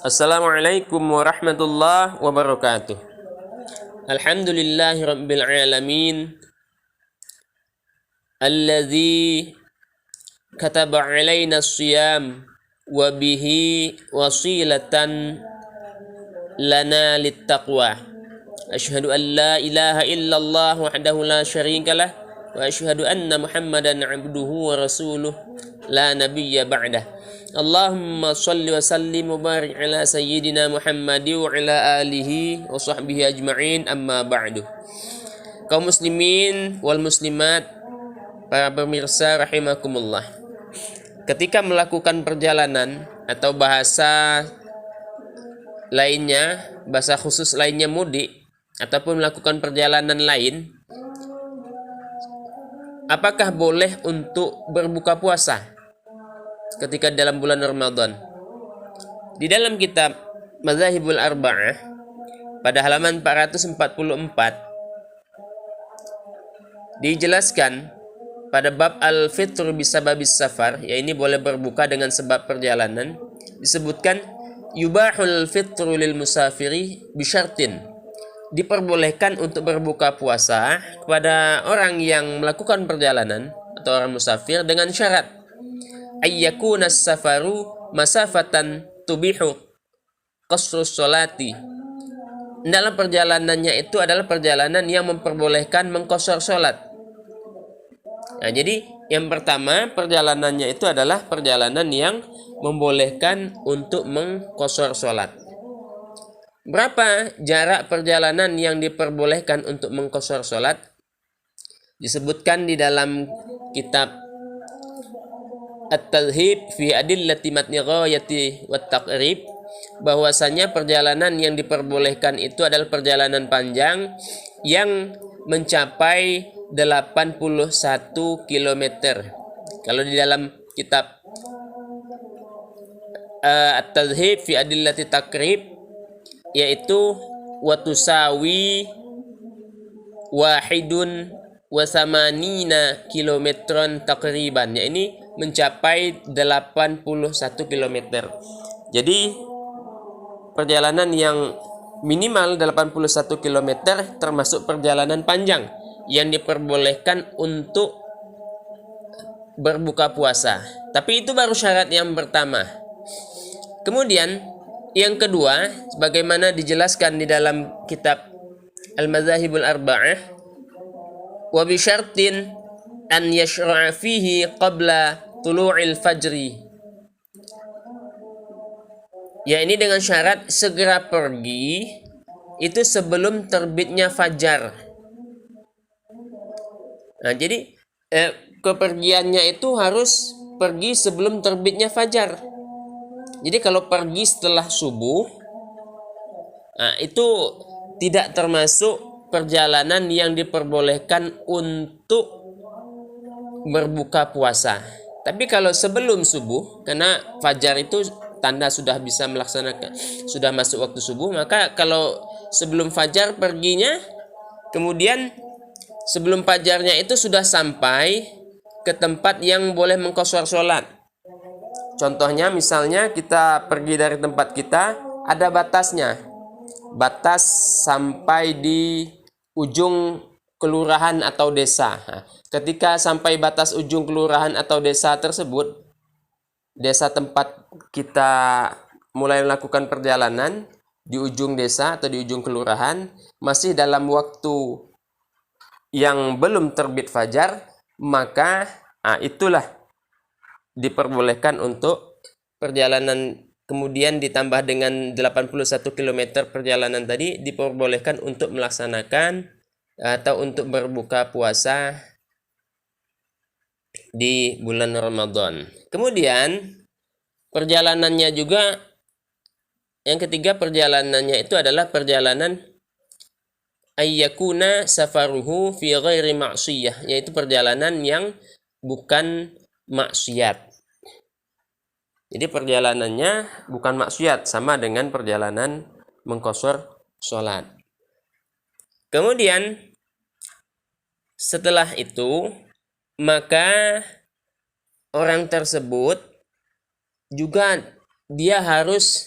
Assalamualaikum warahmatullahi wabarakatuh. Alhamdulillahi rabbil alamin. Alladzi kataba alaina as-siyam wa bihi wasilatan lana littaqwa. Asyhadu an la ilaha illallah wahdahu la syarikalah wa asyhadu anna Muhammadan abduhu wa rasuluh la nabiyya ba'dah. Allahumma salli wa sallim wa barik ala sayyidina Muhammad wa ala alihi wa sahbihi ajma'in, amma ba'du. Kaum muslimin wal muslimat, para pemirsa rahimakumullah. Ketika melakukan perjalanan atau bahasa lainnya, bahasa khusus lainnya mudik ataupun melakukan perjalanan lain, apakah boleh untuk berbuka puasa ketika dalam bulan Ramadan? Di dalam kitab Madzhabul Arba'ah pada halaman 444 dijelaskan pada bab al-fitr bisababis safar, ya ini boleh berbuka dengan sebab perjalanan, disebutkan yubahul fitru lil musafiri bisyartin, diperbolehkan untuk berbuka puasa kepada orang yang melakukan perjalanan atau orang musafir dengan syarat ayyakuna safaru masafatan tubihu qasrus sholati. Dalam perjalanannya itu adalah perjalanan yang memperbolehkan mengqasar sholat. Nah, jadi yang pertama, perjalanannya itu adalah perjalanan yang membolehkan untuk mengqasar sholat. Berapa jarak perjalanan yang diperbolehkan untuk mengqasar sholat? Disebutkan di dalam kitab At-Tadhib fi Adillati Matni Ghayati wat Taqrib, bahwasanya perjalanan yang diperbolehkan itu adalah perjalanan panjang yang mencapai 81 km. Kalau di dalam kitab At-Tadhib fi Adillati Taqrib, yaitu watusawi wahidun wasamanina kilometron takriban, ya ini mencapai 81 km. Jadi perjalanan yang minimal 81 km termasuk perjalanan panjang yang diperbolehkan untuk berbuka puasa. Tapi itu baru syarat yang pertama. Kemudian yang kedua, sebagaimana dijelaskan di dalam kitab Al-Madzhabul Arba'ah, wa bi syartin an yashra'a fihi qabla tulu'il fajri, ya ini dengan syarat segera pergi itu sebelum terbitnya fajar. Nah, jadi kepergiannya itu harus pergi sebelum terbitnya fajar. Jadi kalau pergi setelah subuh, nah, itu tidak termasuk perjalanan yang diperbolehkan untuk berbuka puasa. Tapi kalau sebelum subuh, karena fajar itu tanda sudah bisa melaksanakan, sudah masuk waktu subuh, maka kalau sebelum fajar perginya, kemudian sebelum fajarnya itu sudah sampai ke tempat yang boleh mengqasar sholat. Contohnya misalnya kita pergi dari tempat kita, ada batasnya, batas sampai di ujung kelurahan atau desa. Nah, ketika sampai batas ujung kelurahan atau desa tersebut, desa tempat kita mulai melakukan perjalanan, di ujung desa atau di ujung kelurahan, masih dalam waktu yang belum terbit fajar, maka itulah diperbolehkan untuk perjalanan. Kemudian ditambah dengan 81 km perjalanan tadi, diperbolehkan untuk melaksanakan atau untuk berbuka puasa di bulan Ramadan. Kemudian perjalanannya juga, yang ketiga perjalanannya itu adalah perjalanan ayyakuna safaruhu fi ghairi ma'siyah, yaitu perjalanan yang bukan maksiat. Jadi perjalanannya bukan maksiat, sama dengan perjalanan mengqasar sholat. Kemudian setelah itu, maka orang tersebut juga dia harus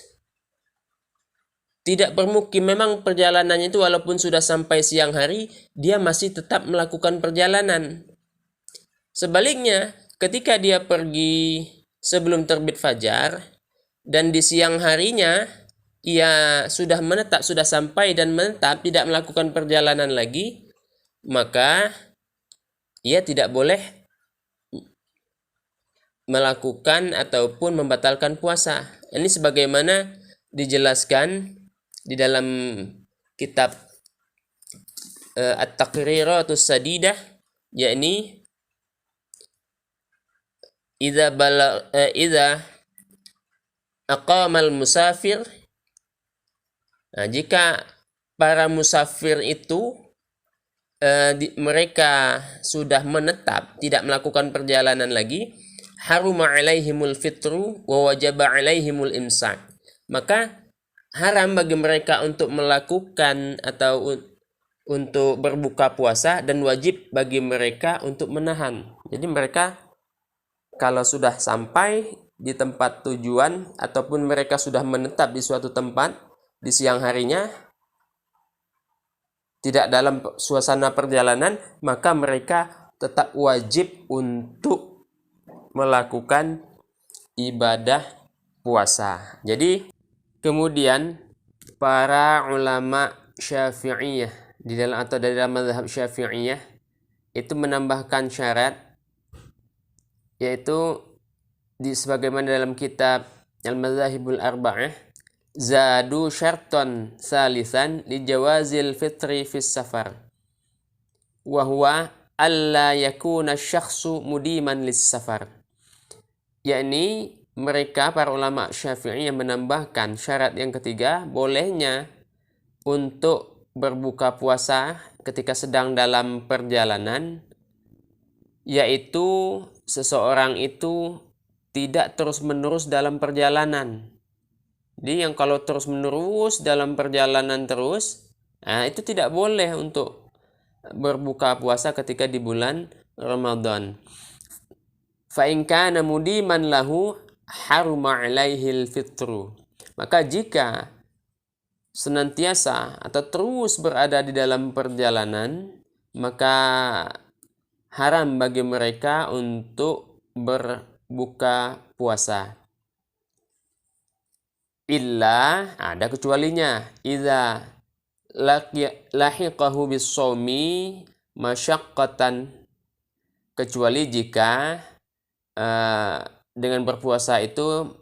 tidak bermukim. Memang perjalanannya itu walaupun sudah sampai siang hari, dia masih tetap melakukan perjalanan. Sebaliknya, ketika dia pergi sebelum terbit fajar dan di siang harinya ia sudah menetap, sudah sampai dan menetap, tidak melakukan perjalanan lagi, maka ia tidak boleh melakukan ataupun membatalkan puasa. Ini sebagaimana dijelaskan di dalam kitab At-Taqriratus Sadidah, yakni idza aqamal musafir, jika para musafir itu mereka sudah menetap, tidak melakukan perjalanan lagi, haruma alaihimul fitru wa wajaba alaihimul imsak, maka haram bagi mereka untuk melakukan atau untuk berbuka puasa, dan wajib bagi mereka untuk menahan. Jadi mereka kalau sudah sampai di tempat tujuan ataupun mereka sudah menetap di suatu tempat di siang harinya, tidak dalam suasana perjalanan, maka mereka tetap wajib untuk melakukan ibadah puasa. Jadi kemudian para ulama Syafi'iyah di dalam atau dari dalam mazhab Syafi'iyah itu menambahkan syarat, yaitu sebagaimana dalam kitab Al-Madzahibul Arba'ah, zadu syarton salisan li jawazil fitri fis safar wa huwa alla yakuna syakhsu mudiman lis safar, yakni mereka para ulama Syafi'i yang menambahkan syarat yang ketiga, bolehnya untuk berbuka puasa ketika sedang dalam perjalanan, yaitu seseorang itu tidak terus-menerus dalam perjalanan. Jadi yang kalau terus-menerus dalam perjalanan terus, itu tidak boleh untuk berbuka puasa ketika di bulan Ramadan. Fa in kana mudiman lahu haruma alaihil fitru. Maka jika senantiasa atau terus berada di dalam perjalanan, maka haram bagi mereka untuk berbuka puasa. Illa, ada kecualinya, idza lahiqahu bis-shaumi masyaqqatan, kecuali jika dengan berpuasa itu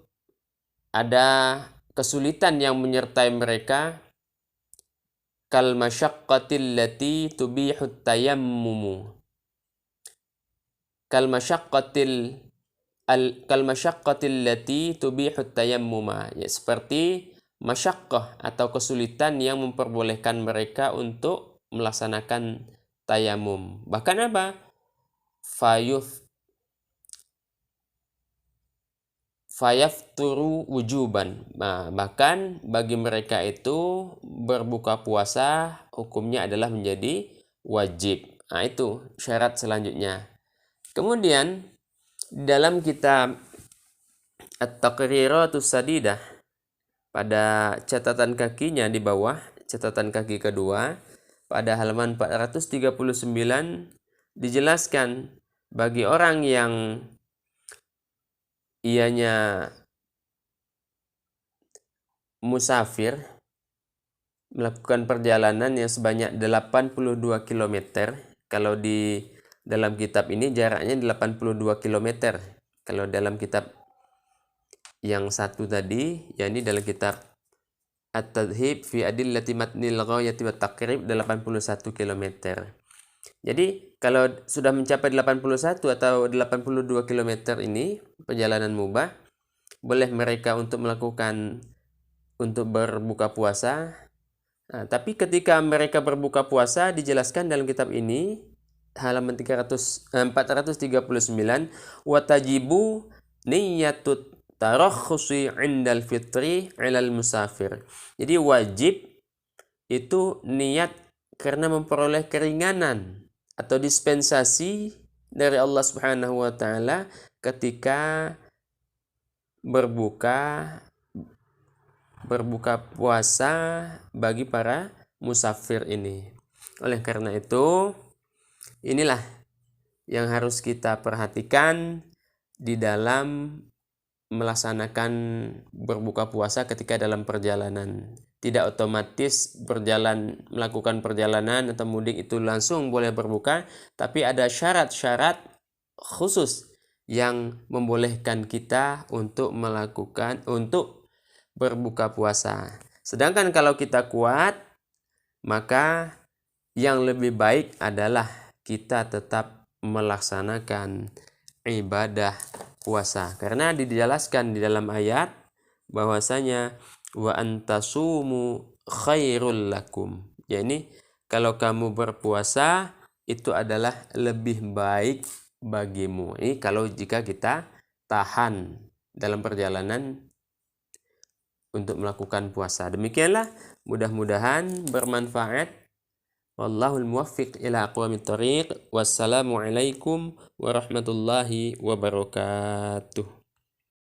ada kesulitan yang menyertai mereka, kal masyaqqatil lati tubihu tayammumu, kal masyaqqatil lati tubihu tayammuma, ya, seperti masyaqqah atau kesulitan yang memperbolehkan mereka untuk melaksanakan tayamum. Bahkan apa? Fayafturu wujuban. Nah, bahkan bagi mereka itu berbuka puasa hukumnya adalah menjadi wajib. Nah, itu syarat selanjutnya. Kemudian dalam kitab At-Taqriratus Sadidah, pada catatan kakinya di bawah, catatan kaki kedua, pada halaman 439 dijelaskan bagi orang yang ianya musafir melakukan perjalanan yang sebanyak 82 km. Kalau di dalam kitab ini jaraknya 82 km. Kalau dalam kitab yang satu tadi, yakni dalam kitab At-Tadhib fi Adillati Matnil Ghayati wa Taqrib, 81 km. Jadi kalau sudah mencapai 81 atau 82 km ini perjalanan mubah, boleh mereka untuk melakukan untuk berbuka puasa. Nah, tapi ketika mereka berbuka puasa dijelaskan dalam kitab ini halaman 439, watajibu niyatut tarakhusi indal fitri ilal musafir. Jadi wajib itu niat karena memperoleh keringanan atau dispensasi dari Allah Subhanahu wa taala ketika berbuka berbuka puasa bagi para musafir ini. Oleh karena itu, inilah yang harus kita perhatikan di dalam melaksanakan berbuka puasa ketika dalam perjalanan. Tidak otomatis melakukan perjalanan atau mudik itu langsung boleh berbuka, tapi ada syarat-syarat khusus yang membolehkan kita untuk berbuka puasa. Sedangkan kalau kita kuat, maka yang lebih baik adalah kita tetap melaksanakan ibadah puasa. Karena dijelaskan di dalam ayat bahwasanya wa antasumu khairul lakum. Yani kalau kamu berpuasa itu adalah lebih baik bagimu. Ini kalau jika kita tahan dalam perjalanan untuk melakukan puasa. Demikianlah, mudah-mudahan bermanfaat. Wallahul muwaffiq ila aqwamit thoriq. Wassalamualaikum warahmatullahi wabarakatuh.